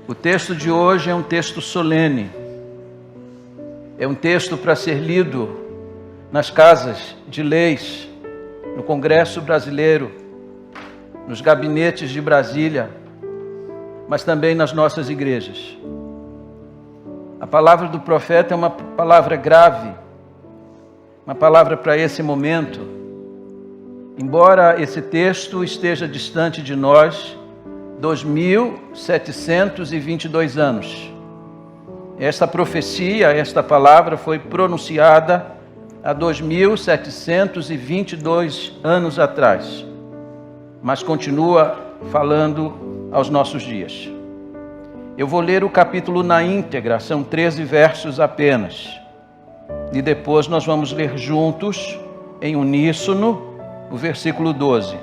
O texto de hoje é um texto solene. É um texto para ser lido nas casas de leis, no Congresso Brasileiro, nos gabinetes de Brasília, mas também nas nossas igrejas. A palavra do profeta é uma palavra grave, uma palavra para esse momento. Embora esse texto esteja distante de nós, 2.722 anos. Esta profecia, esta palavra foi pronunciada há 2.722 anos atrás, mas continua falando aos nossos dias. Eu vou ler o capítulo na íntegra, são 13 versos apenas. E depois nós vamos ler juntos, em uníssono, o versículo 12.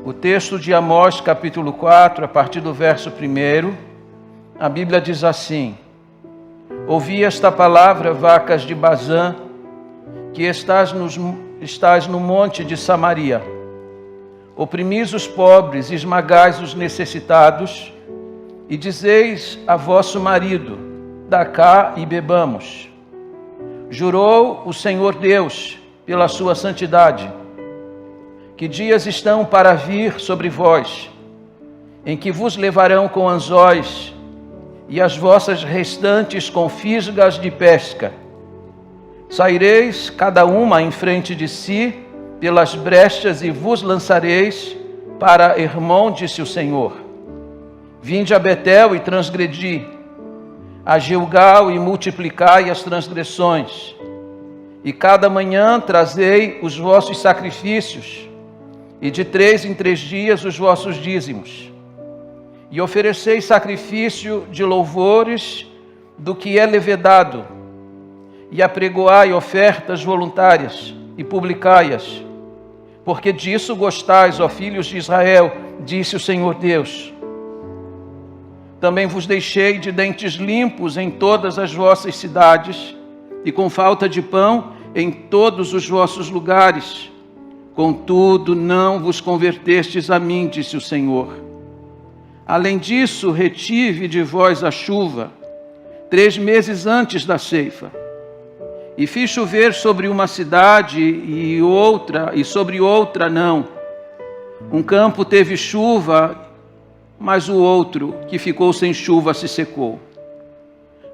O texto de Amós, capítulo 4, a partir do verso 1, a Bíblia diz assim: Ouvi esta palavra, vacas de Bazã, que estás no monte de Samaria. Oprimis os pobres, esmagais os necessitados, e dizeis a vosso marido: dá cá e bebamos. Jurou o Senhor Deus pela sua santidade, que dias estão para vir sobre vós, em que vos levarão com anzóis, e as vossas restantes com fisgas de pesca. Saireis cada uma em frente de si, pelas brechas, e vos lançareis para Hermon, disse o Senhor. Vinde a Betel e transgredi, a Gilgal e multiplicai as transgressões. E cada manhã trazei os vossos sacrifícios, e de 3 em 3 dias os vossos dízimos. E ofereceis sacrifício de louvores do que é levedado, e apregoai ofertas voluntárias, e publicai-as. Porque disso gostais, ó filhos de Israel, disse o Senhor Deus. Também vos deixei de dentes limpos em todas as vossas cidades, e com falta de pão em todos os vossos lugares. Contudo, não vos convertestes a mim, disse o Senhor. Além disso, retive de vós a chuva, 3 meses antes da ceifa. E fiz chover sobre uma cidade e sobre outra não. Um campo teve chuva, mas o outro, que ficou sem chuva, se secou.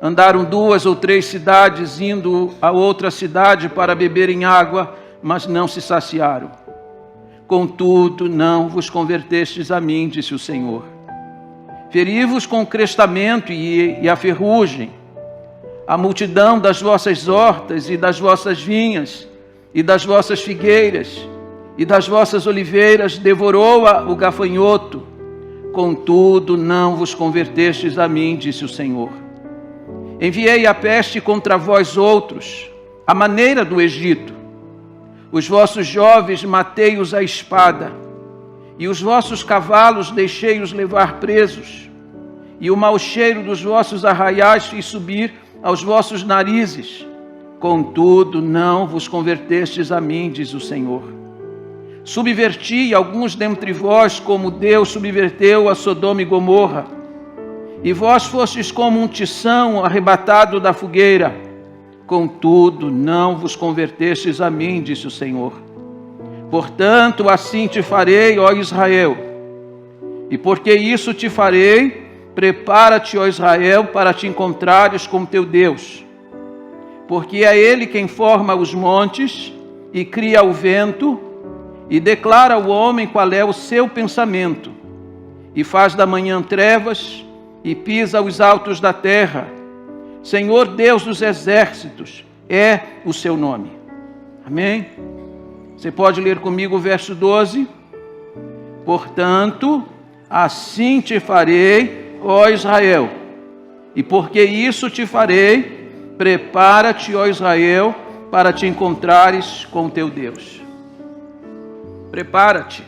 Andaram 2 ou 3 cidades, indo a outra cidade para beberem água, mas não se saciaram. Contudo, não vos convertestes a mim, disse o Senhor. Feri-vos com o crestamento e a ferrugem, a multidão das vossas hortas e das vossas vinhas, e das vossas figueiras, e das vossas oliveiras devorou-a o gafanhoto. Contudo, não vos convertestes a mim, disse o Senhor. Enviei a peste contra vós outros, à maneira do Egito. Os vossos jovens matei-os à espada, e os vossos cavalos deixei-os levar presos, e o mau cheiro dos vossos arraiais fiz subir aos vossos narizes. Contudo, não vos convertestes a mim, diz o Senhor. Subverti alguns dentre vós, como Deus subverteu a Sodoma e Gomorra, e vós fostes como um tição arrebatado da fogueira. Contudo, não vos convertestes a mim, disse o Senhor. Portanto, assim te farei, ó Israel. E porque isso te farei, prepara-te, ó Israel, para te encontrares com teu Deus. Porque é Ele quem forma os montes e cria o vento, e declara ao homem qual é o seu pensamento, e faz da manhã trevas, e pisa os altos da terra. Senhor Deus dos exércitos é o seu nome. Amém? Você pode ler comigo o verso 12? Portanto, assim te farei, ó Israel, e porque isso te farei, prepara-te, ó Israel, para te encontrares com teu Deus. Prepara-te.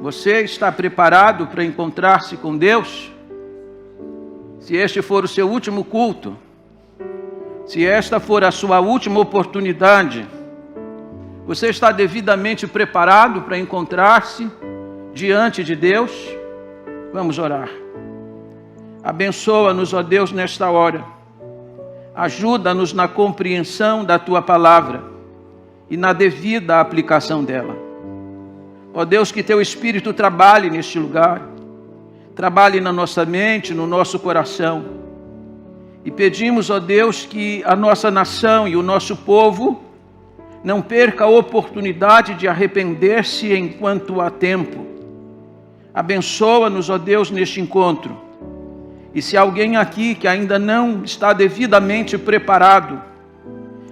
Você está preparado para encontrar-se com Deus? Se este for o seu último culto, se esta for a sua última oportunidade, você está devidamente preparado para encontrar-se diante de Deus? Vamos orar. Abençoa-nos, ó Deus, nesta hora. Ajuda-nos na compreensão da Tua palavra e na devida aplicação dela. Ó Deus, que Teu Espírito trabalhe neste lugar, trabalhe na nossa mente, no nosso coração. E pedimos, ó Deus, que a nossa nação e o nosso povo não perca a oportunidade de arrepender-se enquanto há tempo. Abençoa-nos, ó Deus, neste encontro. E se alguém aqui que ainda não está devidamente preparado,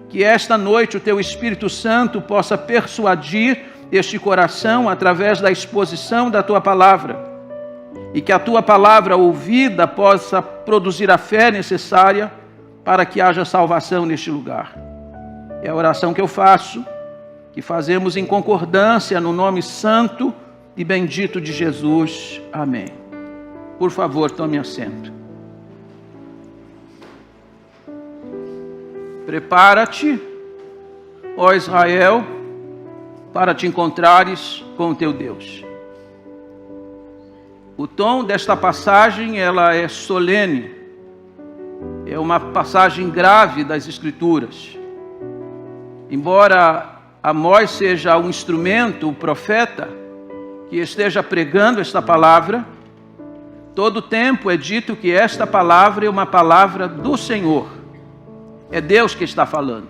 que esta noite o Teu Espírito Santo possa persuadir este coração através da exposição da Tua palavra, e que a Tua palavra ouvida possa produzir a fé necessária para que haja salvação neste lugar. É a oração que eu faço, que fazemos em concordância no nome santo e bendito de Jesus. Amém. Por favor, tome assento. Prepara-te, ó Israel, para te encontrares com o teu Deus. O tom desta passagem, ela é solene. É uma passagem grave das Escrituras. Embora Amós seja um instrumento, o profeta, que esteja pregando esta palavra, todo tempo é dito que esta palavra é uma palavra do Senhor. É Deus que está falando.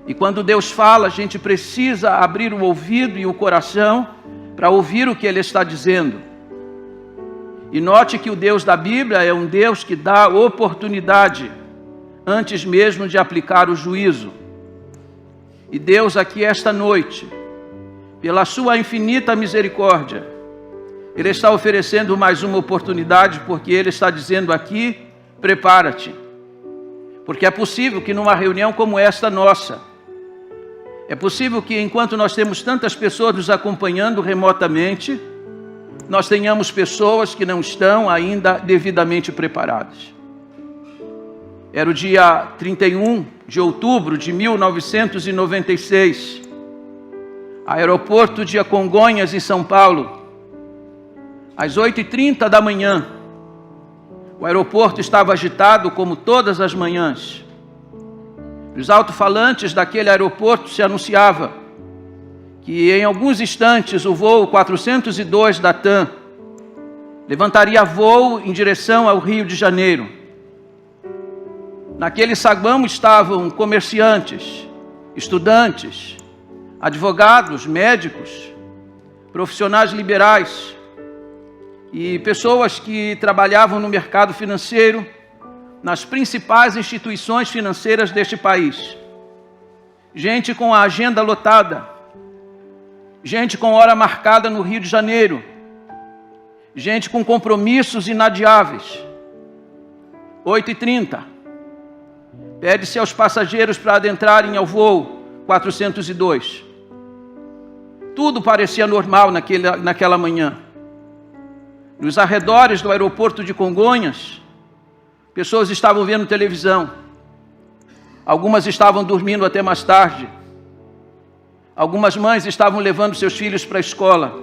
E quando Deus fala, a gente precisa abrir o ouvido e o coração para ouvir o que Ele está dizendo. E note que o Deus da Bíblia é um Deus que dá oportunidade antes mesmo de aplicar o juízo. E Deus aqui esta noite, pela sua infinita misericórdia, Ele está oferecendo mais uma oportunidade, porque Ele está dizendo aqui, prepara-te. Porque é possível que numa reunião como esta nossa, é possível que enquanto nós temos tantas pessoas nos acompanhando remotamente, nós tenhamos pessoas que não estão ainda devidamente preparadas. Era o dia 31 de outubro de 1996, aeroporto de Congonhas, em São Paulo, às 8h30 da manhã. O aeroporto estava agitado como todas as manhãs. Nos alto-falantes daquele aeroporto se anunciava que em alguns instantes o voo 402 da TAM levantaria voo em direção ao Rio de Janeiro. Naquele saguão estavam comerciantes, estudantes, advogados, médicos, profissionais liberais e pessoas que trabalhavam no mercado financeiro, nas principais instituições financeiras deste país. Gente com a agenda lotada, gente com hora marcada no Rio de Janeiro, gente com compromissos inadiáveis. 8h30. Pede-se aos passageiros para adentrarem ao voo 402. Tudo parecia normal naquela manhã. Nos arredores do aeroporto de Congonhas, pessoas estavam vendo televisão. Algumas estavam dormindo até mais tarde. Algumas mães estavam levando seus filhos para a escola.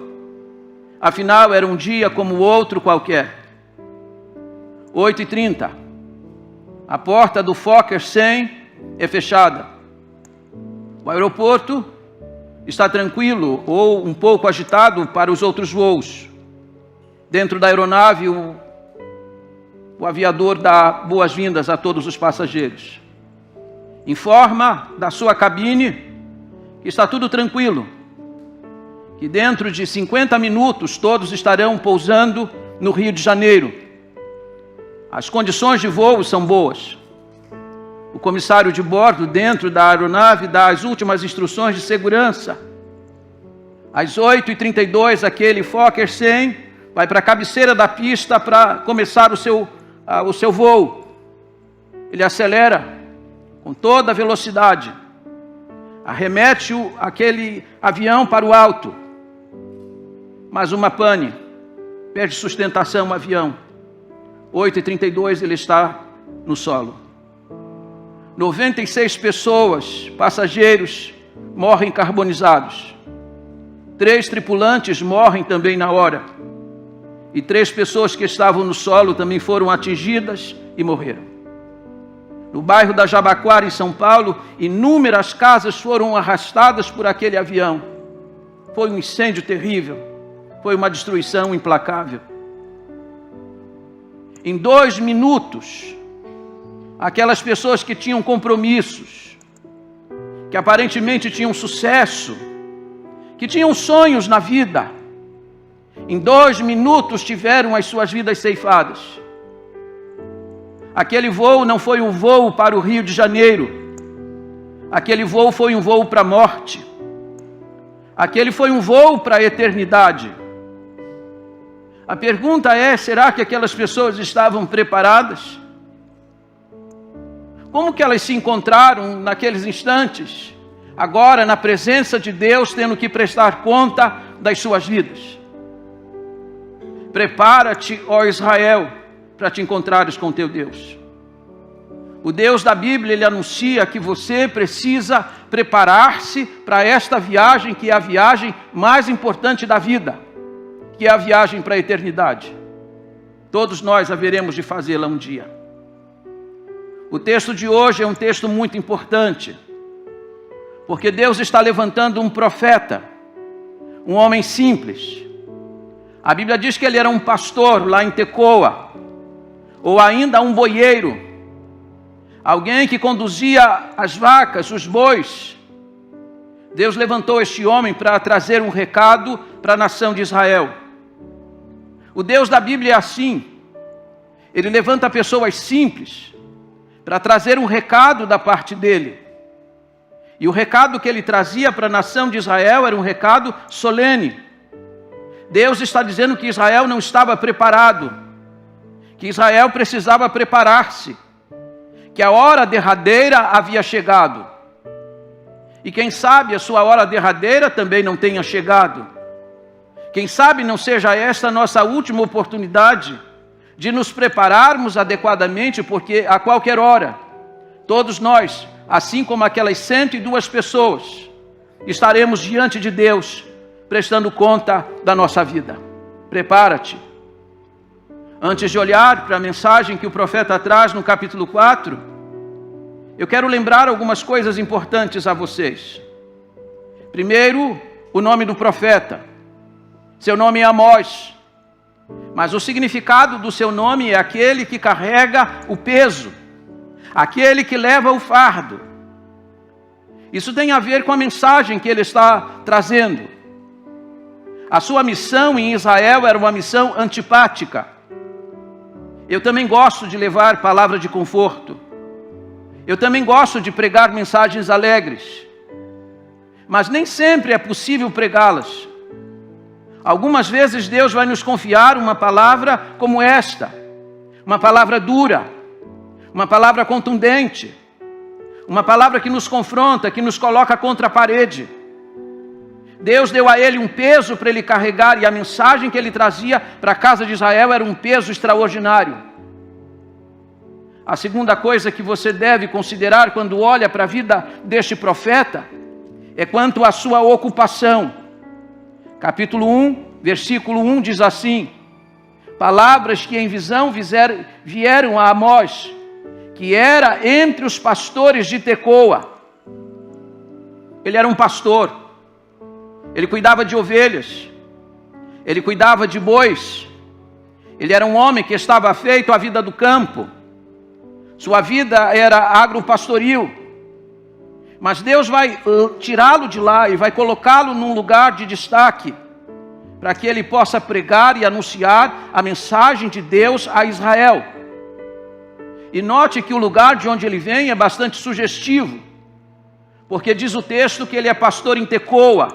Afinal, era um dia como outro qualquer. 8h30. A porta do Fokker 100 é fechada. O aeroporto está tranquilo ou um pouco agitado para os outros voos. Dentro da aeronave, o aviador dá boas-vindas a todos os passageiros. Informa da sua cabine que está tudo tranquilo, que dentro de 50 minutos todos estarão pousando no Rio de Janeiro. As condições de voo são boas. O comissário de bordo, dentro da aeronave, dá as últimas instruções de segurança. Às 8h32, aquele Fokker 100 vai para a cabeceira da pista para começar o seu voo. Ele acelera com toda a velocidade. Arremete aquele avião para o alto. Mas uma pane. Perde sustentação o avião. 8h32 ele está no solo. 96 pessoas, passageiros, morrem carbonizados. 3 tripulantes morrem também na hora. e 3 pessoas que estavam no solo também foram atingidas e morreram. No bairro da Jabaquara, em São Paulo, inúmeras casas foram arrastadas por aquele avião. Foi um incêndio terrível, foi uma destruição implacável. Em 2 minutos, aquelas pessoas que tinham compromissos, que aparentemente tinham sucesso, que tinham sonhos na vida, em 2 minutos tiveram as suas vidas ceifadas. Aquele voo não foi um voo para o Rio de Janeiro. Aquele voo foi um voo para a morte. Aquele foi um voo para a eternidade. A pergunta é, será que aquelas pessoas estavam preparadas? Como que elas se encontraram naqueles instantes, agora na presença de Deus, tendo que prestar conta das suas vidas? Prepara-te, ó Israel, para te encontrares com teu Deus. O Deus da Bíblia, ele anuncia que você precisa preparar-se para esta viagem, que é a viagem mais importante da vida, que é a viagem para a eternidade. Todos nós haveremos de fazê-la um dia. O texto de hoje é um texto muito importante, porque Deus está levantando um profeta, um homem simples. A Bíblia diz que ele era um pastor lá em Tecoa, ou ainda um boieiro, alguém que conduzia as vacas, os bois. Deus levantou este homem para trazer um recado para a nação de Israel. O Deus da Bíblia é assim, ele levanta pessoas simples para trazer um recado da parte dele. E o recado que ele trazia para a nação de Israel era um recado solene. Deus está dizendo que Israel não estava preparado, que Israel precisava preparar-se, que a hora derradeira havia chegado. E quem sabe a sua hora derradeira também não tenha chegado. Quem sabe não seja esta a nossa última oportunidade de nos prepararmos adequadamente, porque a qualquer hora, todos nós, assim como aquelas 102 pessoas, estaremos diante de Deus, prestando conta da nossa vida. Prepara-te. Antes de olhar para a mensagem que o profeta traz no capítulo 4, eu quero lembrar algumas coisas importantes a vocês. Primeiro, o nome do profeta. Seu nome é Amós, mas o significado do seu nome é aquele que carrega o peso, aquele que leva o fardo. Isso tem a ver com a mensagem que ele está trazendo. A sua missão em Israel era uma missão antipática. Eu também gosto de levar palavra de conforto. Eu também gosto de pregar mensagens alegres. Mas nem sempre é possível pregá-las. Algumas vezes Deus vai nos confiar uma palavra como esta. Uma palavra dura. Uma palavra contundente. Uma palavra que nos confronta, que nos coloca contra a parede. Deus deu a ele um peso para ele carregar, e a mensagem que ele trazia para a casa de Israel era um peso extraordinário. A segunda coisa que você deve considerar quando olha para a vida deste profeta é quanto à sua ocupação. Capítulo 1, versículo 1 diz assim: palavras que em visão vieram a Amós, que era entre os pastores de Tecoa. Ele era um pastor, ele cuidava de ovelhas, ele cuidava de bois, ele era um homem que estava afeito à vida do campo, sua vida era agropastoril. Mas Deus vai tirá-lo de lá e vai colocá-lo num lugar de destaque, para que ele possa pregar e anunciar a mensagem de Deus a Israel. E note que o lugar de onde ele vem é bastante sugestivo, porque diz o texto que ele é pastor em Tecoa.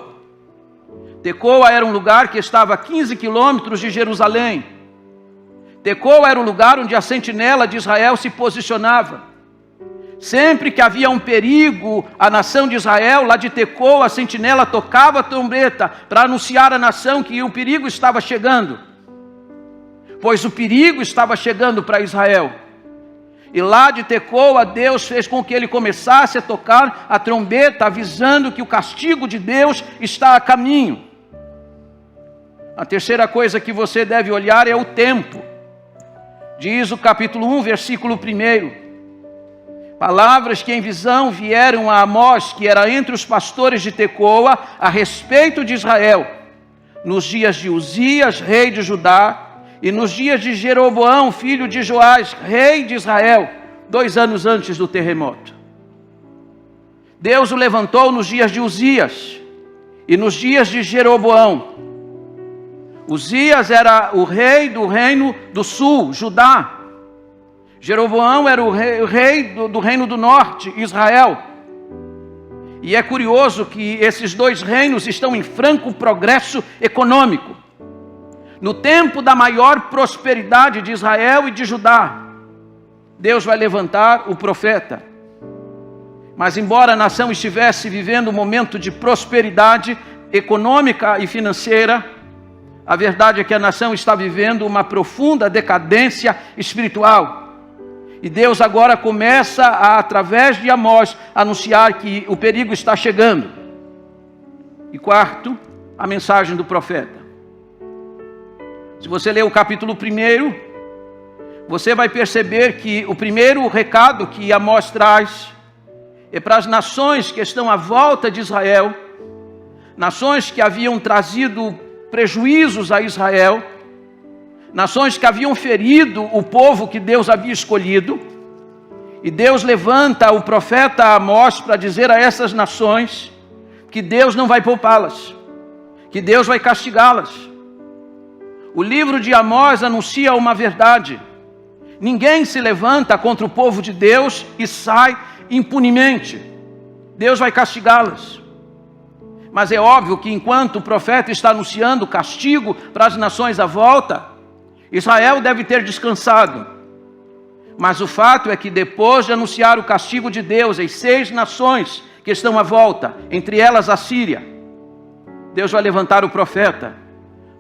Tecoa era um lugar que estava a 15 quilômetros de Jerusalém. Tecoa era o lugar onde a sentinela de Israel se posicionava. Sempre que havia um perigo à nação de Israel, lá de Tecoa, a sentinela tocava a trombeta para anunciar à nação que o perigo estava chegando. Pois o perigo estava chegando para Israel. E lá de Tecoa, Deus fez com que ele começasse a tocar a trombeta, avisando que o castigo de Deus está a caminho. A terceira coisa que você deve olhar é o tempo. Diz o capítulo 1, versículo 1. Palavras que em visão vieram a Amós, que era entre os pastores de Tecoa, a respeito de Israel, nos dias de Uzias, rei de Judá, e nos dias de Jeroboão, filho de Joás, rei de Israel, 2 anos antes do terremoto. Deus o levantou nos dias de Uzias e nos dias de Jeroboão. Uzias era o rei do reino do sul, Judá. Jeroboão era o rei do reino do norte, Israel. E é curioso que esses 2 reinos estão em franco progresso econômico. No tempo da maior prosperidade de Israel e de Judá, Deus vai levantar o profeta. Mas embora a nação estivesse vivendo um momento de prosperidade econômica e financeira, a verdade é que a nação está vivendo uma profunda decadência espiritual. E Deus agora começa, através de Amós, a anunciar que o perigo está chegando. E quarto, a mensagem do profeta. Se você ler o capítulo 1, você vai perceber que o primeiro recado que Amós traz é para as nações que estão à volta de Israel, nações que haviam trazido prejuízos a Israel, nações que haviam ferido o povo que Deus havia escolhido, e Deus levanta o profeta Amós para dizer a essas nações que Deus não vai poupá-las, que Deus vai castigá-las. O livro de Amós anuncia uma verdade: ninguém se levanta contra o povo de Deus e sai impunemente. Deus vai castigá-las. Mas é óbvio que enquanto o profeta está anunciando castigo para as nações à volta, Israel deve ter descansado. Mas o fato é que depois de anunciar o castigo de Deus às 6 nações que estão à volta, entre elas a Síria, Deus vai levantar o profeta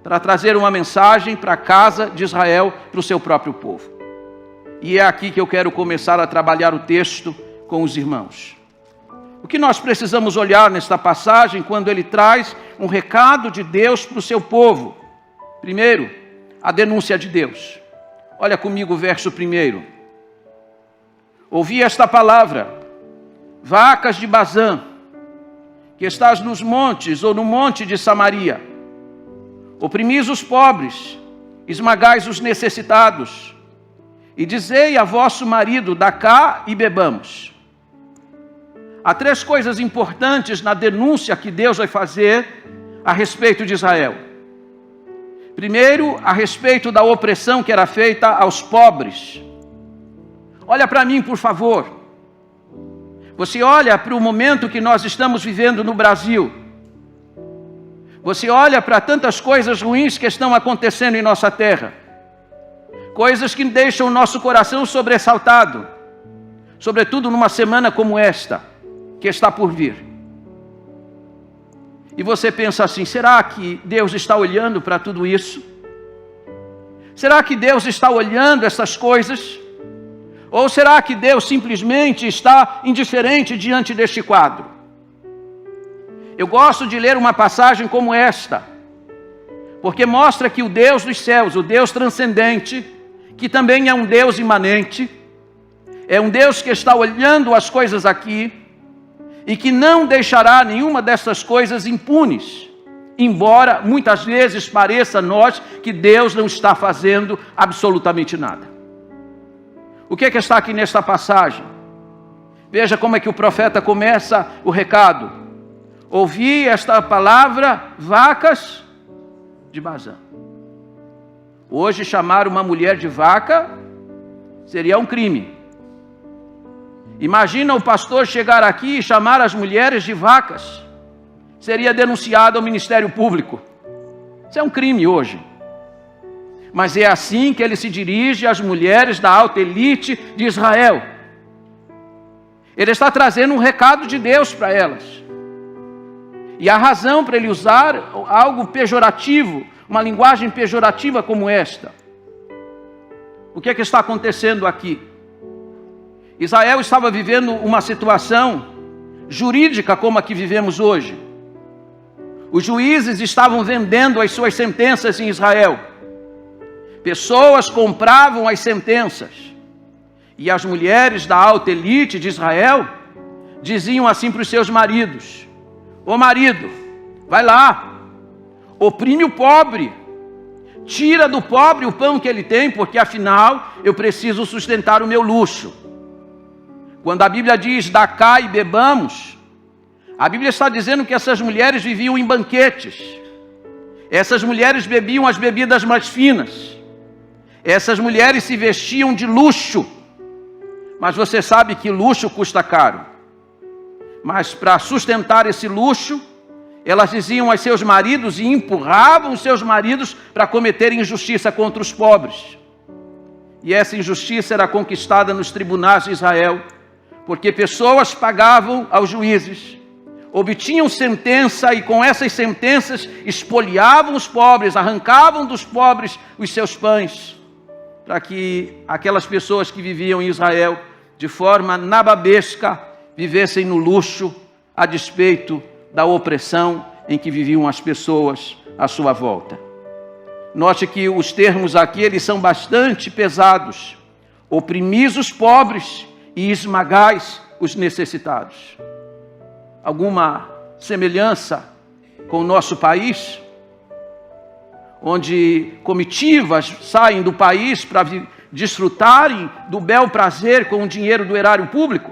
para trazer uma mensagem para a casa de Israel, para o seu próprio povo. E é aqui que eu quero começar a trabalhar o texto com os irmãos. O que nós precisamos olhar nesta passagem quando ele traz um recado de Deus para o seu povo? Primeiro, a denúncia de Deus. Olha comigo o verso 1. Ouvi esta palavra: vacas de Bazã, que estás nos montes ou no monte de Samaria, oprimis os pobres, esmagais os necessitados, e dizei a vosso marido: dá cá e bebamos. Há 3 coisas importantes na denúncia que Deus vai fazer a respeito de Israel. Primeiro, a respeito da opressão que era feita aos pobres. Olha para mim, por favor. Você olha para o momento que nós estamos vivendo no Brasil. Você olha para tantas coisas ruins que estão acontecendo em nossa terra. Coisas que deixam o nosso coração sobressaltado. Sobretudo numa semana como esta, que está por vir. E você pensa assim: será que Deus está olhando para tudo isso? Será que Deus está olhando essas coisas? Ou será que Deus simplesmente está indiferente diante deste quadro? Eu gosto de ler uma passagem como esta, porque mostra que o Deus dos céus, o Deus transcendente, que também é um Deus imanente, é um Deus que está olhando as coisas aqui, e que não deixará nenhuma dessas coisas impunes, embora muitas vezes pareça a nós que Deus não está fazendo absolutamente nada. O que é que está aqui nesta passagem? Veja como é que o profeta começa o recado: ouvi esta palavra, vacas de Bazã. Hoje chamar uma mulher de vaca seria um crime. Imagina o pastor chegar aqui e chamar as mulheres de vacas. Seria denunciado ao Ministério Público. Isso é um crime hoje. Mas é assim que ele se dirige às mulheres da alta elite de Israel. Ele está trazendo um recado de Deus para elas. E a razão para ele usar algo pejorativo, uma linguagem pejorativa como esta. O que é que está acontecendo aqui? Israel estava vivendo uma situação jurídica como a que vivemos hoje. Os juízes estavam vendendo as suas sentenças em Israel. Pessoas compravam as sentenças. E as mulheres da alta elite de Israel diziam assim para os seus maridos: ô marido, vai lá, oprime o pobre, tira do pobre o pão que ele tem, porque afinal eu preciso sustentar o meu luxo. Quando a Bíblia diz dá cá e bebamos, a Bíblia está dizendo que essas mulheres viviam em banquetes. Essas mulheres bebiam as bebidas mais finas. Essas mulheres se vestiam de luxo. Mas você sabe que luxo custa caro. Mas para sustentar esse luxo, elas diziam aos seus maridos e empurravam os seus maridos para cometerem injustiça contra os pobres. E essa injustiça era conquistada nos tribunais de Israel, porque pessoas pagavam aos juízes, obtinham sentença e com essas sentenças espoliavam os pobres, arrancavam dos pobres os seus pães, para que aquelas pessoas que viviam em Israel de forma nababesca vivessem no luxo a despeito da opressão em que viviam as pessoas à sua volta. Note que os termos aqui eles são bastante pesados. Oprimis os pobres e esmagais os necessitados. Alguma semelhança com o nosso país, onde comitivas saem do país para desfrutarem do bel prazer com o dinheiro do erário público?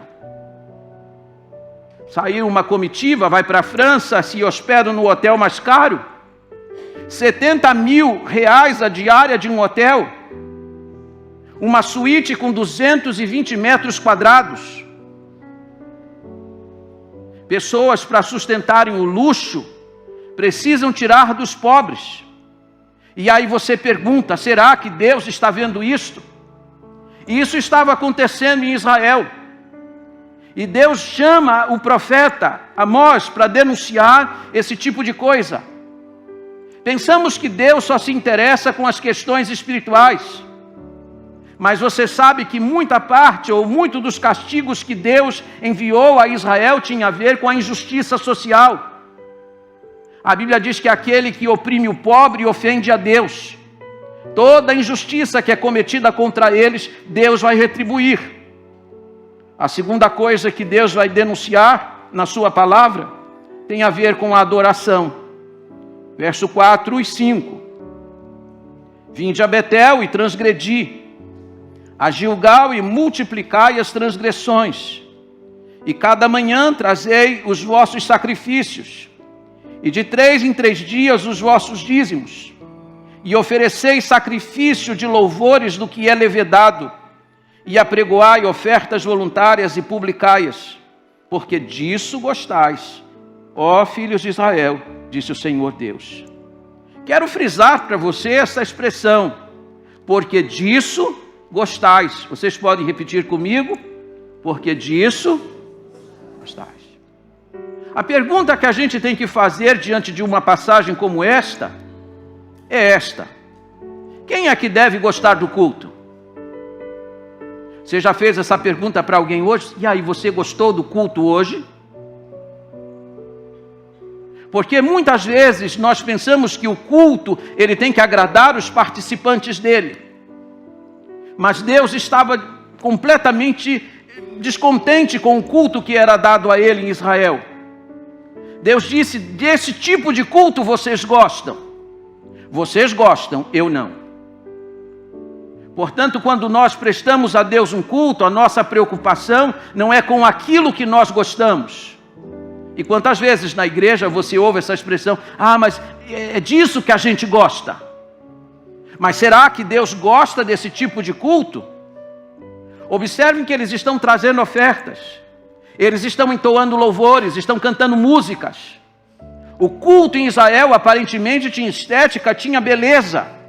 Saiu uma comitiva, vai para a França, se hospedam no hotel mais caro, 70 mil reais a diária de um hotel, uma suíte com 220 metros quadrados. Pessoas, para sustentarem o luxo, precisam tirar dos pobres. E aí você pergunta, será que Deus está vendo isto? E isso estava acontecendo em Israel. E Deus chama o profeta Amós para denunciar esse tipo de coisa. Pensamos que Deus só se interessa com as questões espirituais. Mas você sabe que muita parte ou muito dos castigos que Deus enviou a Israel tinha a ver com a injustiça social. A Bíblia diz que aquele que oprime o pobre ofende a Deus. Toda injustiça que é cometida contra eles, Deus vai retribuir. A segunda coisa que Deus vai denunciar na sua palavra tem a ver com a adoração. Verso 4 e 5. Vinde a Betel e transgredi, a Gilgal e multiplicai as transgressões, e cada manhã trazei os vossos sacrifícios, e de 3 em 3 dias os vossos dízimos, e ofereceis sacrifício de louvores do que é levedado, e apregoai ofertas voluntárias e publicai-as, porque disso gostais, ó filhos de Israel, disse o Senhor Deus. Quero frisar para você essa expressão, porque disso gostais. Vocês podem repetir comigo? Porque disso gostais. A pergunta que a gente tem que fazer diante de uma passagem como esta é esta: quem é que deve gostar do culto? Você já fez essa pergunta para alguém hoje? E aí, você gostou do culto hoje? Porque muitas vezes nós pensamos que o culto ele tem que agradar os participantes dele. Mas Deus estava completamente descontente com o culto que era dado a ele em Israel. Deus disse: desse tipo de culto vocês gostam. Vocês gostam, eu não. Portanto, quando nós prestamos a Deus um culto, a nossa preocupação não é com aquilo que nós gostamos. E quantas vezes na igreja você ouve essa expressão: ah, mas é disso que a gente gosta. Mas será que Deus gosta desse tipo de culto? Observem que eles estão trazendo ofertas, eles estão entoando louvores, estão cantando músicas. O culto em Israel aparentemente tinha estética, tinha beleza,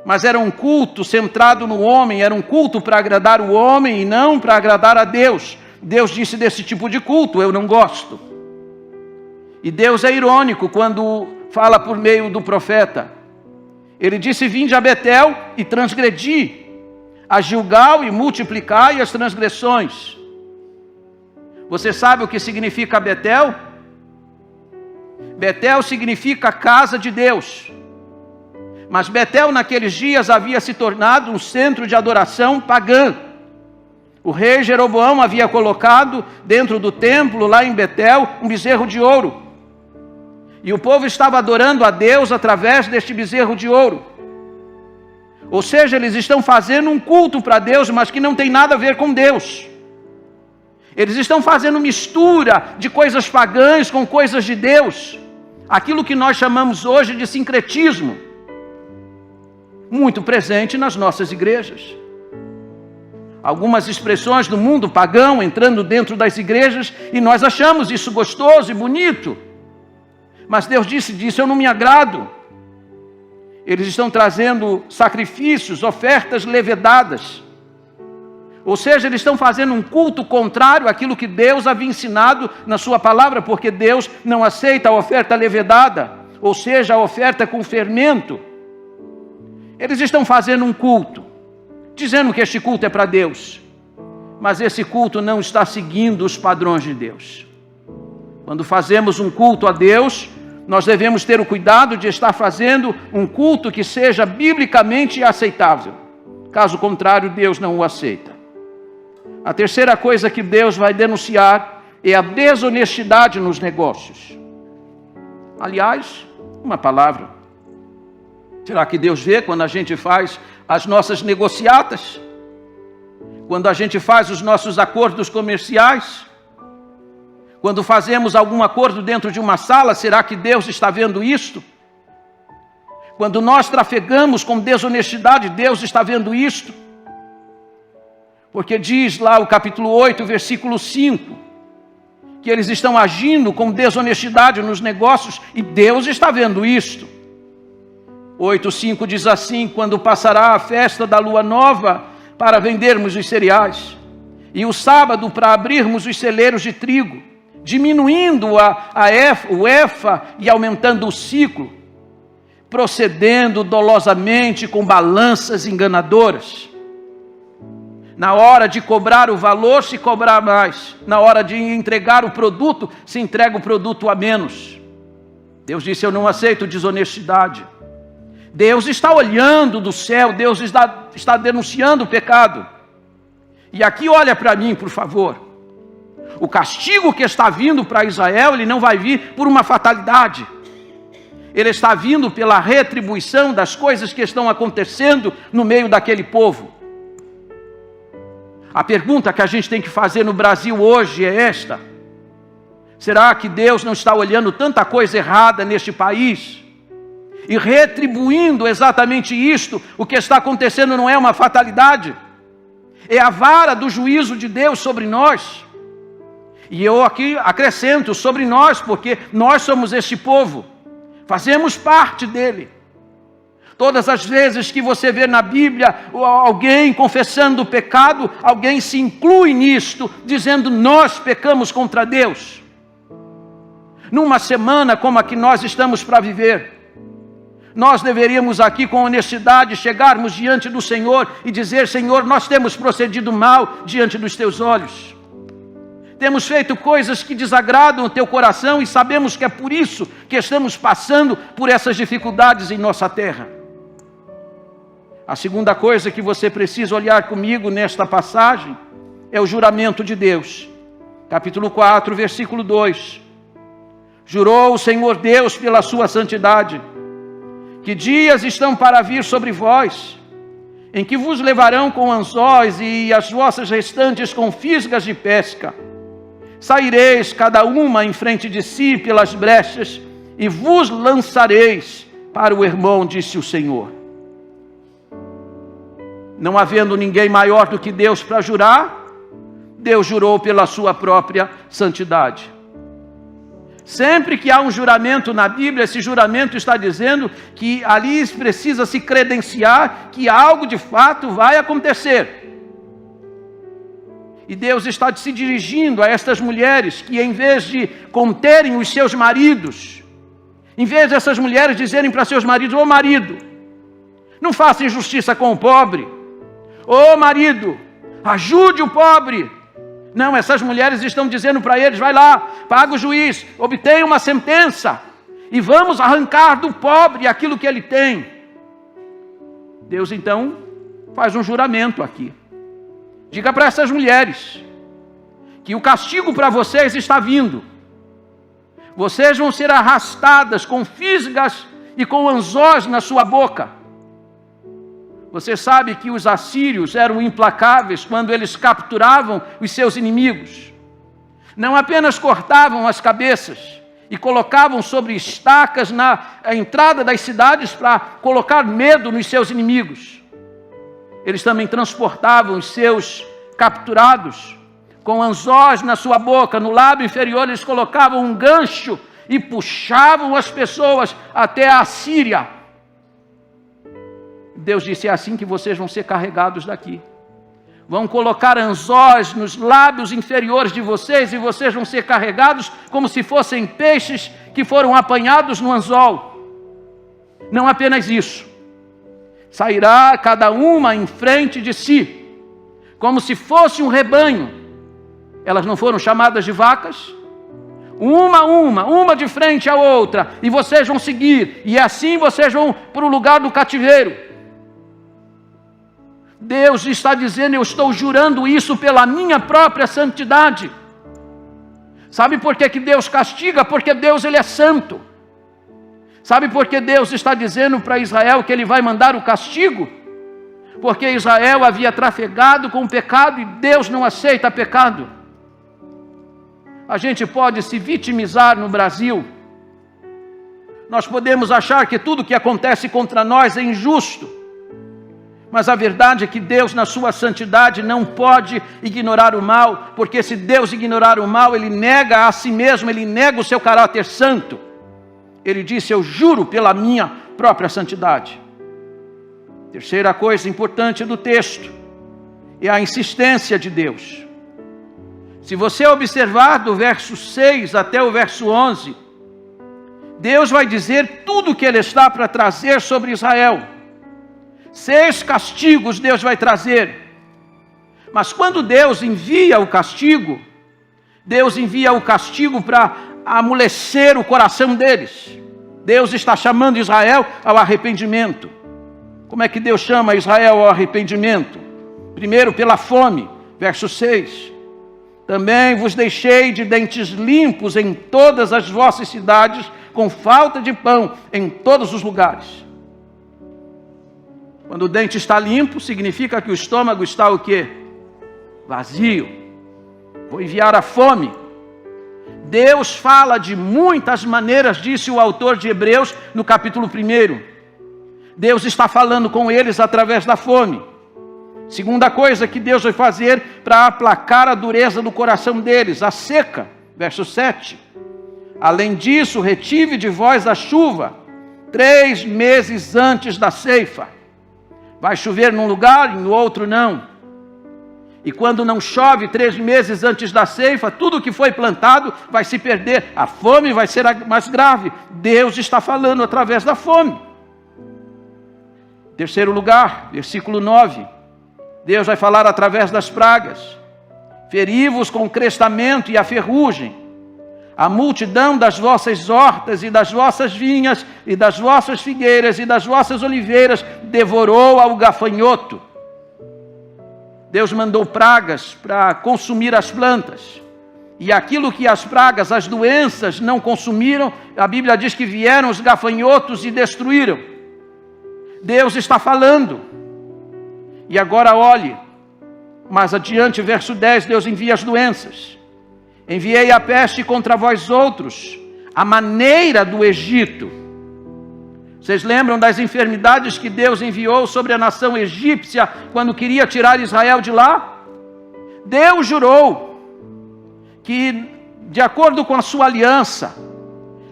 mas era um culto centrado no homem, era um culto para agradar o homem e não para agradar a Deus. Deus disse: desse tipo de culto eu não gosto. E Deus é irônico quando fala por meio do profeta. Ele disse: vinde a Betel e transgredi, a Gilgal e multiplicai as transgressões. Você sabe o que significa Betel? Betel significa casa de Deus. Mas Betel naqueles dias havia se tornado um centro de adoração pagã. O rei Jeroboão havia colocado dentro do templo, lá em Betel, um bezerro de ouro. E o povo estava adorando a Deus através deste bezerro de ouro. Ou seja, eles estão fazendo um culto para Deus, mas que não tem nada a ver com Deus. Eles estão fazendo mistura de coisas pagãs com coisas de Deus. Aquilo que nós chamamos hoje de sincretismo. Muito presente nas nossas igrejas. Algumas expressões do mundo pagão entrando dentro das igrejas e nós achamos isso gostoso e bonito. Mas Deus disse, disso eu não me agrado. Eles estão trazendo sacrifícios, ofertas levedadas. Ou seja, eles estão fazendo um culto contrário àquilo que Deus havia ensinado na sua palavra, porque Deus não aceita a oferta levedada, ou seja, a oferta com fermento. Eles estão fazendo um culto, dizendo que este culto é para Deus, mas esse culto não está seguindo os padrões de Deus. Quando fazemos um culto a Deus, nós devemos ter o cuidado de estar fazendo um culto que seja biblicamente aceitável. Caso contrário, Deus não o aceita. A terceira coisa que Deus vai denunciar é a desonestidade nos negócios. Aliás, uma palavra. Será que Deus vê quando a gente faz as nossas negociatas? Quando a gente faz os nossos acordos comerciais? Quando fazemos algum acordo dentro de uma sala, será que Deus está vendo isto? Quando nós trafegamos com desonestidade, Deus está vendo isto? Porque diz lá o capítulo 8, versículo 5, que eles estão agindo com desonestidade nos negócios e Deus está vendo isto. 8:5 diz assim: quando passará a festa da lua nova para vendermos os cereais, e o sábado para abrirmos os celeiros de trigo, diminuindo o efa e aumentando o ciclo, procedendo dolosamente com balanças enganadoras. Na hora de cobrar o valor, se cobrar mais. Na hora de entregar o produto, se entrega o produto a menos. Deus disse, eu não aceito desonestidade. Deus está olhando do céu, Deus está denunciando o pecado. E aqui olha para mim, por favor. O castigo que está vindo para Israel, ele não vai vir por uma fatalidade. Ele está vindo pela retribuição das coisas que estão acontecendo no meio daquele povo. A pergunta que a gente tem que fazer no Brasil hoje é esta: será que Deus não está olhando tanta coisa errada neste país e retribuindo exatamente isto? O que está acontecendo não é uma fatalidade, é a vara do juízo de Deus sobre nós. E eu aqui acrescento sobre nós, porque nós somos este povo, fazemos parte dele. Todas as vezes que você vê na Bíblia alguém confessando o pecado, alguém se inclui nisto, dizendo nós pecamos contra Deus. Numa semana como a que nós estamos para viver, nós deveríamos aqui com honestidade chegarmos diante do Senhor e dizer: Senhor, nós temos procedido mal diante dos teus olhos. Temos feito coisas que desagradam o teu coração e sabemos que é por isso que estamos passando por essas dificuldades em nossa terra. A segunda coisa que você precisa olhar comigo nesta passagem é o juramento de Deus. Capítulo 4, versículo 2. Jurou o Senhor Deus pela sua santidade, que dias estão para vir sobre vós, em que vos levarão com anzóis e as vossas restantes com fisgas de pesca. Saireis cada uma em frente de si pelas brechas e vos lançareis para o Hermon, disse o Senhor. Não havendo ninguém maior do que Deus para jurar, Deus jurou pela sua própria santidade. Sempre que há um juramento na Bíblia, esse juramento está dizendo que ali precisa se credenciar que algo de fato vai acontecer. E Deus está se dirigindo a estas mulheres que, em vez de conterem os seus maridos, em vez dessas mulheres dizerem para seus maridos: ô marido, não faça injustiça com o pobre. Ô marido, ajude o pobre. Não, essas mulheres estão dizendo para eles: vai lá, paga o juiz, obtenha uma sentença, e vamos arrancar do pobre aquilo que ele tem. Deus então faz um juramento aqui. Diga para essas mulheres que o castigo para vocês está vindo. Vocês vão ser arrastadas com fisgas e com anzóis na sua boca. Você sabe que os assírios eram implacáveis quando eles capturavam os seus inimigos. Não apenas cortavam as cabeças e colocavam sobre estacas na entrada das cidades para colocar medo nos seus inimigos. Eles também transportavam os seus capturados com anzóis na sua boca. No lábio inferior eles colocavam um gancho e puxavam as pessoas até a Síria. Deus disse: é assim que vocês vão ser carregados daqui. Vão colocar anzóis nos lábios inferiores de vocês e vocês vão ser carregados como se fossem peixes que foram apanhados no anzol. Não apenas isso. Sairá cada uma em frente de si, como se fosse um rebanho. Elas não foram chamadas de vacas? Uma de frente à outra, e vocês vão seguir, e assim vocês vão para o lugar do cativeiro. Deus está dizendo: eu estou jurando isso pela minha própria santidade. Sabe por que Deus castiga? Porque Deus, Ele é santo. Sabe por que Deus está dizendo para Israel que Ele vai mandar o castigo? Porque Israel havia trafegado com o pecado e Deus não aceita pecado. A gente pode se vitimizar no Brasil. Nós podemos achar que tudo que acontece contra nós é injusto. Mas a verdade é que Deus, na sua santidade, não pode ignorar o mal, porque se Deus ignorar o mal, Ele nega a si mesmo, Ele nega o seu caráter santo. Ele disse: eu juro pela minha própria santidade. Terceira coisa importante do texto é a insistência de Deus. Se você observar do verso 6 até o verso 11, Deus vai dizer tudo o que Ele está para trazer sobre Israel. 6 castigos Deus vai trazer. Mas quando Deus envia o castigo, Deus envia o castigo para amolecer o coração deles. Deus está chamando Israel ao arrependimento. Como é que Deus chama Israel ao arrependimento? Primeiro, pela fome, verso 6. Também vos deixei de dentes limpos em todas as vossas cidades, com falta de pão em todos os lugares. Quando o dente está limpo, significa que o estômago está o quê? Vazio. Vou enviar a fome. Deus fala de muitas maneiras, disse o autor de Hebreus no capítulo 1. Deus está falando com eles através da fome. Segunda coisa que Deus vai fazer para aplacar a dureza do coração deles, a seca, verso 7. Além disso, retive de vós a chuva, 3 meses antes da ceifa. Vai chover num lugar e no outro não. E quando não chove 3 meses antes da ceifa, tudo que foi plantado vai se perder. A fome vai ser mais grave. Deus está falando através da fome. Terceiro lugar, versículo 9. Deus vai falar através das pragas. Feri-vos com o crestamento e a ferrugem. A multidão das vossas hortas e das vossas vinhas e das vossas figueiras e das vossas oliveiras devorou ao gafanhoto. Deus mandou pragas para consumir as plantas. E aquilo que as pragas, as doenças não consumiram, a Bíblia diz que vieram os gafanhotos e destruíram. Deus está falando. E agora olhe, mais adiante, verso 10, Deus envia as doenças. Enviei a peste contra vós outros, a maneira do Egito. Vocês lembram das enfermidades que Deus enviou sobre a nação egípcia quando queria tirar Israel de lá? Deus jurou que, de acordo com a sua aliança,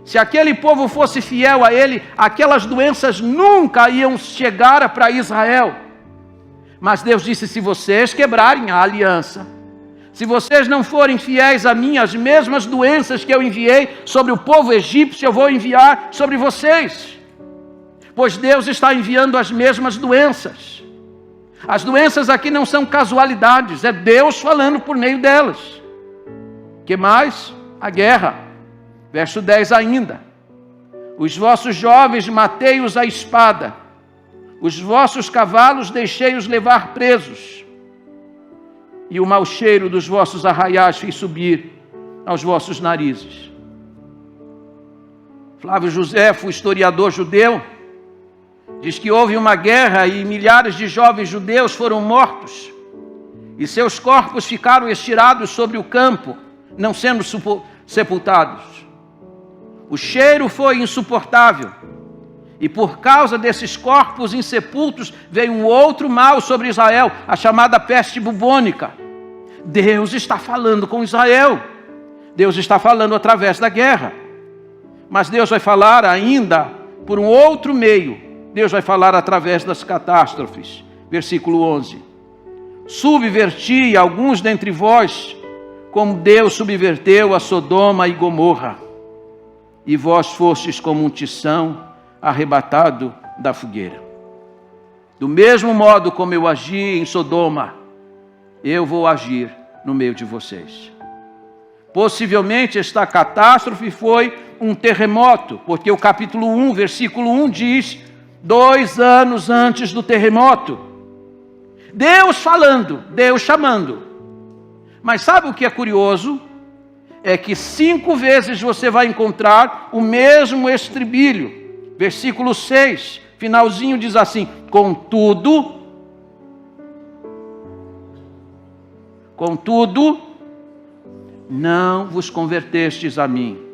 se aquele povo fosse fiel a Ele, aquelas doenças nunca iam chegar para Israel. Mas Deus disse: se vocês quebrarem a aliança, se vocês não forem fiéis a mim, as mesmas doenças que eu enviei sobre o povo egípcio, eu vou enviar sobre vocês. Pois Deus está enviando as mesmas doenças. As doenças aqui não são casualidades, é Deus falando por meio delas. Que mais? A guerra. Verso 10 ainda. Os vossos jovens matei-os à espada, os vossos cavalos deixei-os levar presos, e o mau cheiro dos vossos arraiais fiz subir aos vossos narizes. Flávio Josefo, historiador judeu, diz que houve uma guerra e milhares de jovens judeus foram mortos, e seus corpos ficaram estirados sobre o campo, não sendo sepultados. O cheiro foi insuportável, e por causa desses corpos insepultos veio um outro mal sobre Israel, a chamada peste bubônica. Deus está falando com Israel, Deus está falando através da guerra, mas Deus vai falar ainda por um outro meio. Deus vai falar através das catástrofes. Versículo 11. Subverti alguns dentre vós, como Deus subverteu a Sodoma e Gomorra, e vós fostes como um tição arrebatado da fogueira. Do mesmo modo como eu agi em Sodoma, eu vou agir no meio de vocês. Possivelmente esta catástrofe foi um terremoto, porque o capítulo 1, versículo 1 diz: 2 anos antes do terremoto. Deus falando, Deus chamando. Mas sabe o que é curioso? É que 5 vezes você vai encontrar o mesmo estribilho. Versículo 6, finalzinho diz assim: contudo, não vos convertestes a mim.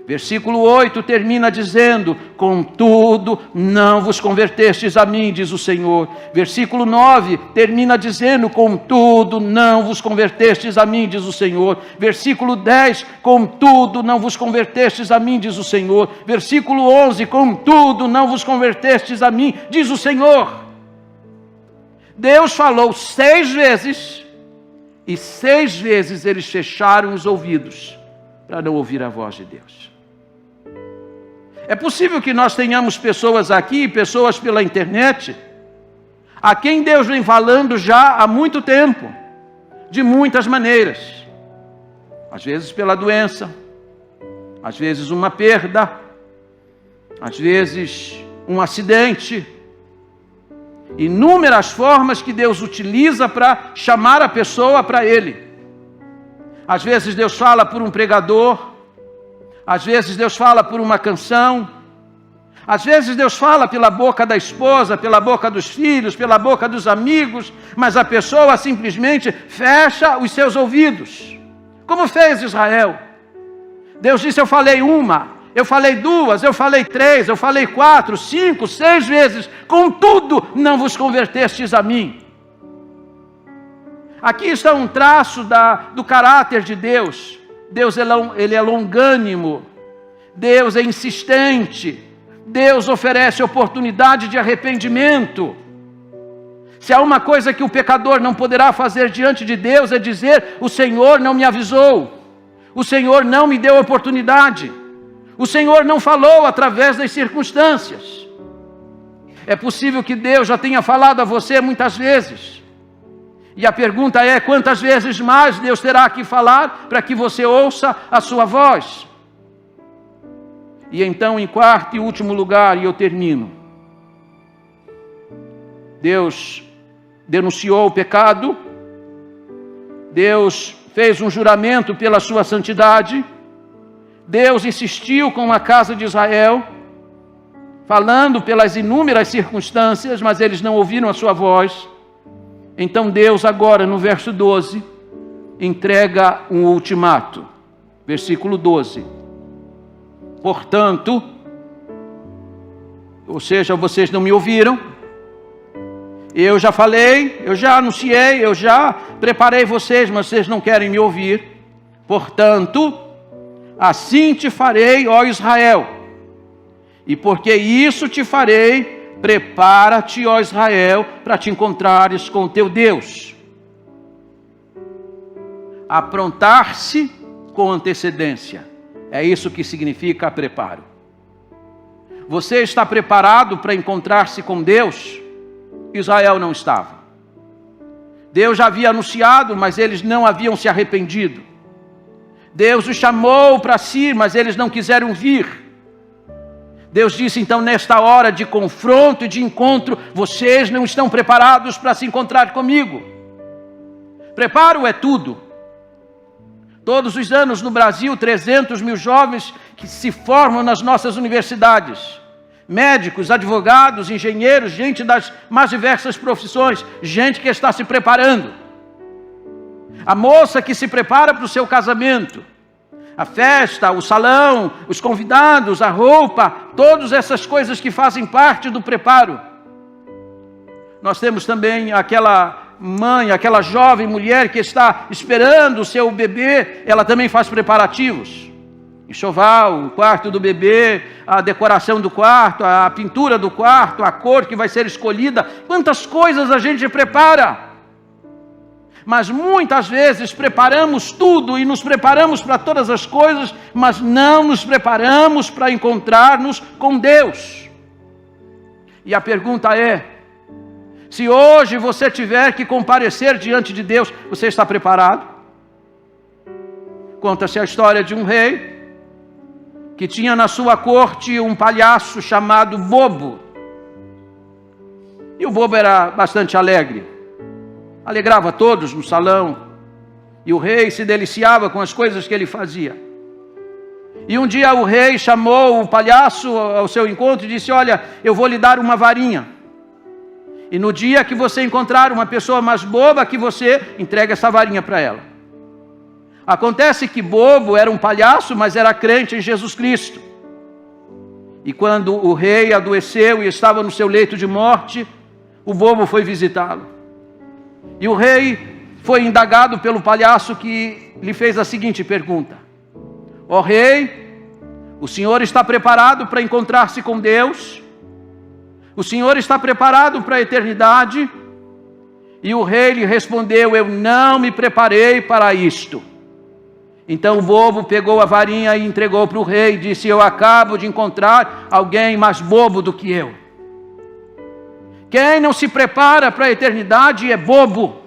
Versículo 8 termina dizendo: contudo, não vos convertestes a mim, diz o Senhor. Versículo 9 termina dizendo: contudo, não vos convertestes a mim, diz o Senhor. Versículo 10, contudo, não vos convertestes a mim, diz o Senhor. Versículo 11, contudo, não vos convertestes a mim, diz o Senhor. Deus falou 6 vezes, e 6 vezes eles fecharam os ouvidos para não ouvir a voz de Deus. É possível que nós tenhamos pessoas aqui, pessoas pela internet, a quem Deus vem falando já há muito tempo, de muitas maneiras. Às vezes pela doença, às vezes uma perda, às vezes um acidente. Inúmeras formas que Deus utiliza para chamar a pessoa para Ele. Às vezes Deus fala por um pregador, às vezes Deus fala por uma canção, às vezes Deus fala pela boca da esposa, pela boca dos filhos, pela boca dos amigos, mas a pessoa simplesmente fecha os seus ouvidos, como fez Israel. Deus disse: eu falei 1, eu falei 2, eu falei 3, eu falei 4, 5, 6 vezes, contudo não vos convertestes a mim. Aqui está um traço do caráter de Deus. Deus ele é longânimo, Deus é insistente, Deus oferece oportunidade de arrependimento. Se há uma coisa que o pecador não poderá fazer diante de Deus é dizer: o Senhor não me avisou, o Senhor não me deu oportunidade, o Senhor não falou através das circunstâncias. É possível que Deus já tenha falado a você muitas vezes. E a pergunta é: quantas vezes mais Deus terá que falar para que você ouça a sua voz? E então, em quarto e último lugar, e eu termino, Deus denunciou o pecado, Deus fez um juramento pela sua santidade, Deus insistiu com a casa de Israel, falando pelas inúmeras circunstâncias, mas eles não ouviram a sua voz. Então Deus agora, no verso 12, entrega um ultimato. Versículo 12. Portanto, ou seja, vocês não me ouviram, eu já falei, eu já anunciei, eu já preparei vocês, mas vocês não querem me ouvir. Portanto, assim te farei, ó Israel, e porque isso te farei, prepara-te, ó Israel, para te encontrares com o teu Deus. Aprontar-se com antecedência. É isso que significa preparo. Você está preparado para encontrar-se com Deus? Israel não estava. Deus já havia anunciado, mas eles não haviam se arrependido. Deus os chamou para si, mas eles não quiseram vir. Deus disse então, nesta hora de confronto e de encontro, vocês não estão preparados para se encontrar comigo. Preparo é tudo. Todos os anos no Brasil, 300 mil jovens que se formam nas nossas universidades. Médicos, advogados, engenheiros, gente das mais diversas profissões, gente que está se preparando. A moça que se prepara para o seu casamento. A festa, o salão, os convidados, a roupa, todas essas coisas que fazem parte do preparo. Nós temos também aquela mãe, aquela jovem mulher que está esperando o seu bebê, ela também faz preparativos. Enxoval, o quarto do bebê, a decoração do quarto, a pintura do quarto, a cor que vai ser escolhida. Quantas coisas a gente prepara! Mas muitas vezes preparamos tudo e nos preparamos para todas as coisas, mas não nos preparamos para encontrar-nos com Deus. E a pergunta é, se hoje você tiver que comparecer diante de Deus, você está preparado? Conta-se a história de um rei que tinha na sua corte um palhaço chamado Bobo. E o Bobo era bastante alegre. Alegrava todos no salão, e o rei se deliciava com as coisas que ele fazia. E um dia o rei chamou o palhaço ao seu encontro e disse, olha, eu vou lhe dar uma varinha. E no dia que você encontrar uma pessoa mais boba que você, entrega essa varinha para ela. Acontece que Bobo era um palhaço, mas era crente em Jesus Cristo. E quando o rei adoeceu e estava no seu leito de morte, o Bobo foi visitá-lo. E o rei foi indagado pelo palhaço, que lhe fez a seguinte pergunta: ó rei, o senhor está preparado para encontrar-se com Deus? O senhor está preparado para a eternidade? E o rei lhe respondeu, eu não me preparei para isto. Então o bobo pegou a varinha e entregou para o rei e disse, eu acabo de encontrar alguém mais bobo do que eu. Quem não se prepara para a eternidade é bobo.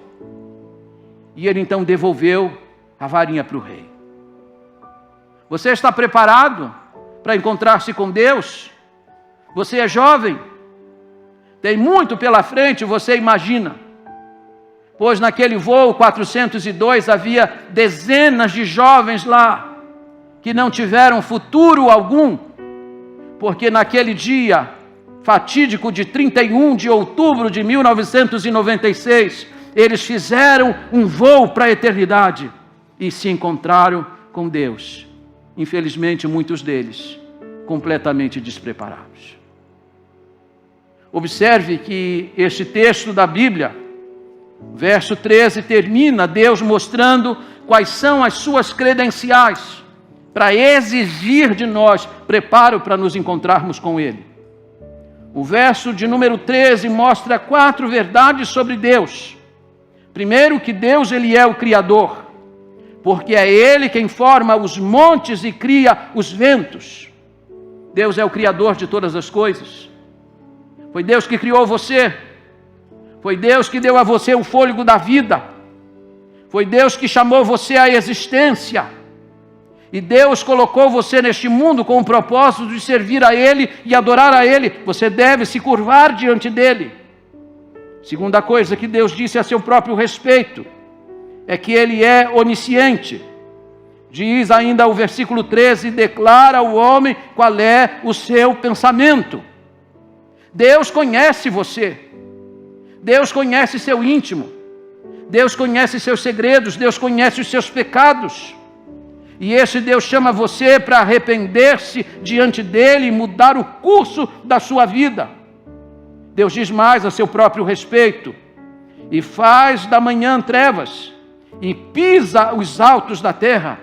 E ele então devolveu a varinha para o rei. Você está preparado para encontrar-se com Deus? Você é jovem? Tem muito pela frente, você imagina. Pois naquele voo 402 havia dezenas de jovens lá que não tiveram futuro algum, porque naquele dia fatídico de 31 de outubro de 1996, eles fizeram um voo para a eternidade e se encontraram com Deus. Infelizmente, muitos deles completamente despreparados. Observe que este texto da Bíblia, verso 13, termina Deus mostrando quais são as suas credenciais para exigir de nós preparo para nos encontrarmos com Ele. O verso de número 13 mostra 4 verdades sobre Deus. Primeiro, que Deus ele é o Criador, porque é Ele quem forma os montes e cria os ventos. Deus é o Criador de todas as coisas. Foi Deus que criou você. Foi Deus que deu a você o fôlego da vida. Foi Deus que chamou você à existência. E Deus colocou você neste mundo com o propósito de servir a Ele e adorar a Ele. Você deve se curvar diante dEle. Segunda coisa que Deus disse a seu próprio respeito é que Ele é onisciente. Diz ainda o versículo 13, declara ao homem qual é o seu pensamento. Deus conhece você. Deus conhece seu íntimo. Deus conhece seus segredos. Deus conhece os seus pecados. E esse Deus chama você para arrepender-se diante dEle e mudar o curso da sua vida. Deus diz mais a seu próprio respeito. E faz da manhã trevas e pisa os altos da terra.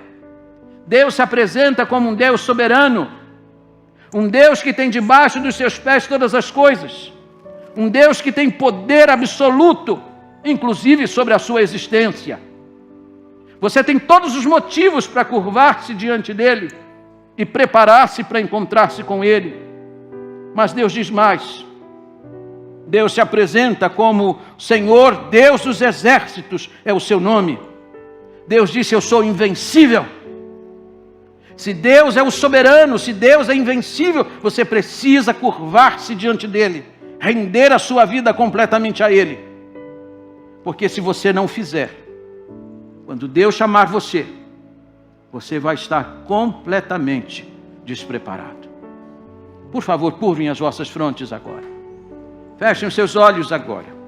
Deus se apresenta como um Deus soberano. Um Deus que tem debaixo dos seus pés todas as coisas. Um Deus que tem poder absoluto, inclusive sobre a sua existência. Você tem todos os motivos para curvar-se diante dEle e preparar-se para encontrar-se com Ele. Mas Deus diz mais. Deus se apresenta como Senhor, Deus dos exércitos, é o seu nome. Deus disse, eu sou invencível. Se Deus é o soberano, se Deus é invencível, você precisa curvar-se diante dele, render a sua vida completamente a ele. Porque se você não fizer, quando Deus chamar você, você vai estar completamente despreparado. Por favor, curvem as vossas frontes agora. Fechem os seus olhos agora.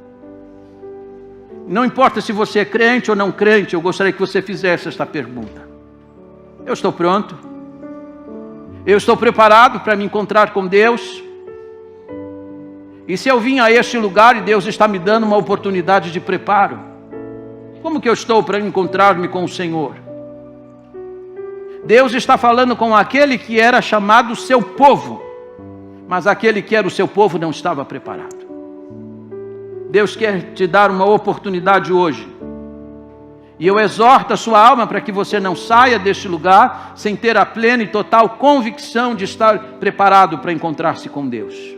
Não importa se você é crente ou não crente, eu gostaria que você fizesse esta pergunta. Eu estou pronto? Eu estou preparado para me encontrar com Deus? E se eu vim a este lugar e Deus está me dando uma oportunidade de preparo, como que eu estou para encontrar-me com o Senhor? Deus está falando com aquele que era chamado seu povo, mas aquele que era o seu povo não estava preparado. Deus quer te dar uma oportunidade hoje. E eu exorto a sua alma para que você não saia deste lugar sem ter a plena e total convicção de estar preparado para encontrar-se com Deus.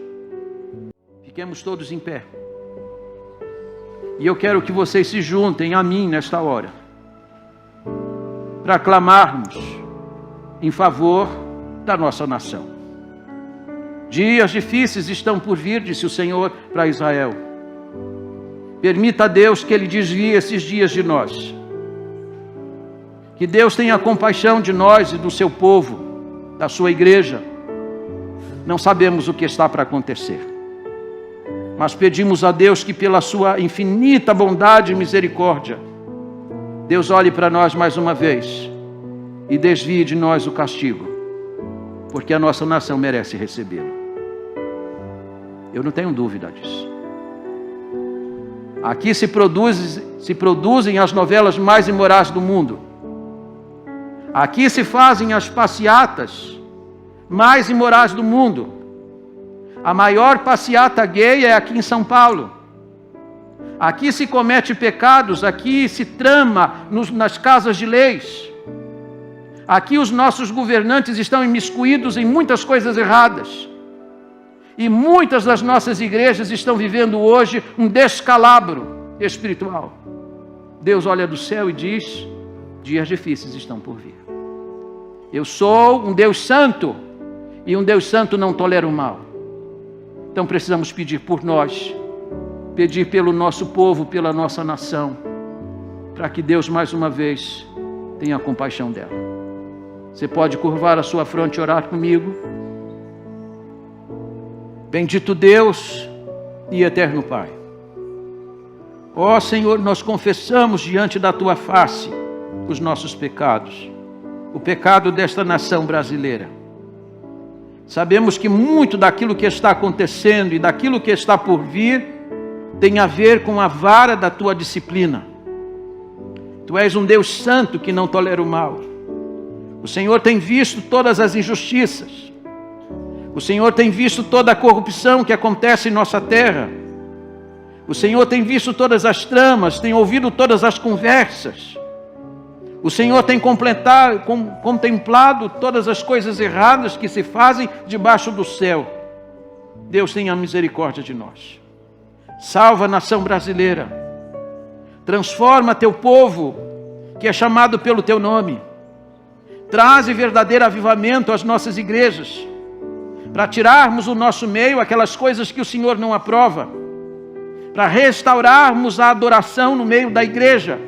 Fiquemos todos em pé. E eu quero que vocês se juntem a mim nesta hora, para clamarmos em favor da nossa nação. Dias difíceis estão por vir, disse o Senhor para Israel. Permita a Deus que Ele desvie esses dias de nós. Que Deus tenha compaixão de nós e do seu povo, da sua igreja. Não sabemos o que está para acontecer, mas pedimos a Deus que pela sua infinita bondade e misericórdia, Deus olhe para nós mais uma vez e desvie de nós o castigo, porque a nossa nação merece recebê-lo. Eu não tenho dúvida disso. Aqui se produzem as novelas mais imorais do mundo. Aqui se fazem as passeatas mais imorais do mundo. A maior passeata gay é aqui em São Paulo. Aqui se comete pecados, aqui se trama nas casas de leis. Aqui os nossos governantes estão imiscuídos em muitas coisas erradas. E muitas das nossas igrejas estão vivendo hoje um descalabro espiritual. Deus olha do céu e diz: dias difíceis estão por vir. Eu sou um Deus santo, e um Deus santo não tolera o mal. Então precisamos pedir por nós, pedir pelo nosso povo, pela nossa nação, para que Deus mais uma vez tenha compaixão dela. Você pode curvar a sua fronte e orar comigo? Bendito Deus e eterno Pai. Ó Senhor, nós confessamos diante da Tua face os nossos pecados, o pecado desta nação brasileira. Sabemos que muito daquilo que está acontecendo e daquilo que está por vir tem a ver com a vara da Tua disciplina. Tu és um Deus santo que não tolera o mal. O Senhor tem visto todas as injustiças. O Senhor tem visto toda a corrupção que acontece em nossa terra. O Senhor tem visto todas as tramas, tem ouvido todas as conversas. O Senhor tem contemplado todas as coisas erradas que se fazem debaixo do céu. Deus tenha misericórdia de nós. Salva a nação brasileira. Transforma teu povo, que é chamado pelo teu nome. Traze verdadeiro avivamento às nossas igrejas, para tirarmos do nosso meio aquelas coisas que o Senhor não aprova, para restaurarmos a adoração no meio da igreja,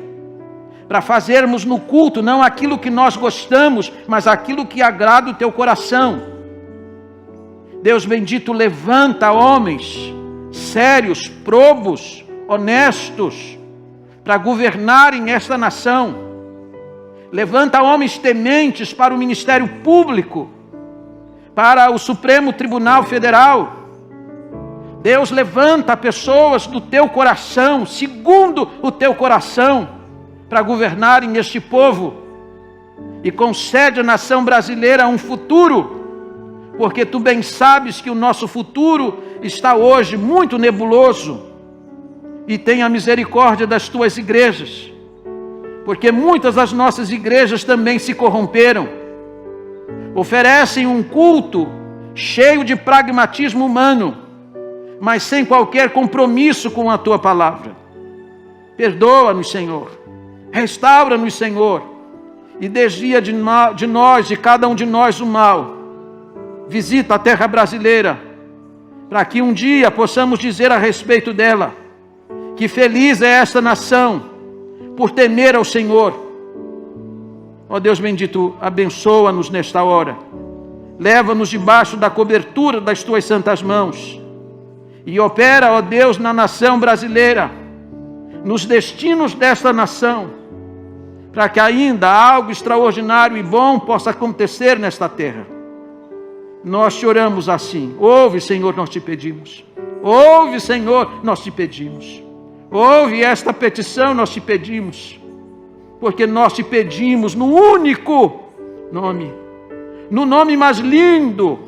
para fazermos no culto não aquilo que nós gostamos, mas aquilo que agrada o teu coração. Deus bendito, levanta homens sérios, probos, honestos, para governarem esta nação. Levanta homens tementes para o ministério público, para o Supremo Tribunal Federal. Deus levanta pessoas do teu coração, segundo o teu coração, para governarem este povo. E concede à nação brasileira um futuro, porque tu bem sabes que o nosso futuro está hoje muito nebuloso. E tenha misericórdia das tuas igrejas, porque muitas das nossas igrejas também se corromperam. Oferecem um culto cheio de pragmatismo humano, mas sem qualquer compromisso com a tua palavra. Perdoa-nos, Senhor. Restaura-nos, Senhor. e desvia de nós, de cada um de nós, o mal. Visita a terra brasileira, para que um dia possamos dizer a respeito dela, que feliz é esta nação, por temer ao Senhor. Ó Deus bendito, abençoa-nos nesta hora. Leva-nos debaixo da cobertura das Tuas santas mãos. E opera, ó Deus, na nação brasileira, nos destinos desta nação, para que ainda algo extraordinário e bom possa acontecer nesta terra. Nós te oramos assim. Ouve, Senhor, nós te pedimos. Ouve, Senhor, nós te pedimos. Ouve esta petição, nós te pedimos. Porque nós te pedimos no único nome, no nome mais lindo,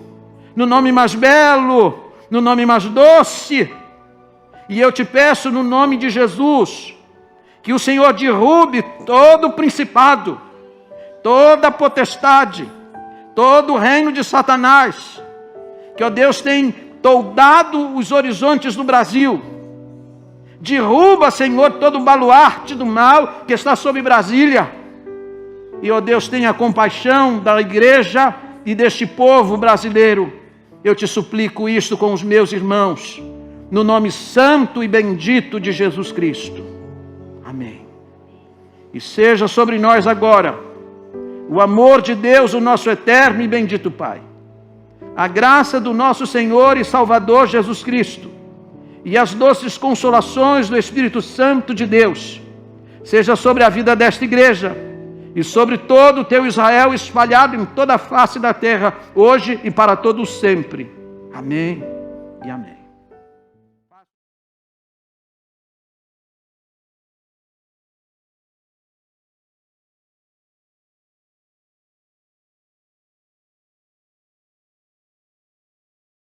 no nome mais belo, no nome mais doce. E eu te peço no nome de Jesus, que o Senhor derrube todo o principado, toda a potestade, todo o reino de Satanás, que, ó Deus, tem toldado os horizontes do Brasil. Derruba, Senhor, todo o baluarte do mal que está sobre Brasília. E, ó Deus, tenha compaixão da igreja e deste povo brasileiro. Eu te suplico isto com os meus irmãos, no nome santo e bendito de Jesus Cristo. Amém. E seja sobre nós agora o amor de Deus, o nosso eterno e bendito Pai, a graça do nosso Senhor e Salvador Jesus Cristo, e as doces consolações do Espírito Santo de Deus, seja sobre a vida desta igreja, e sobre todo o teu Israel espalhado em toda a face da terra, hoje e para todos sempre. Amém e amém.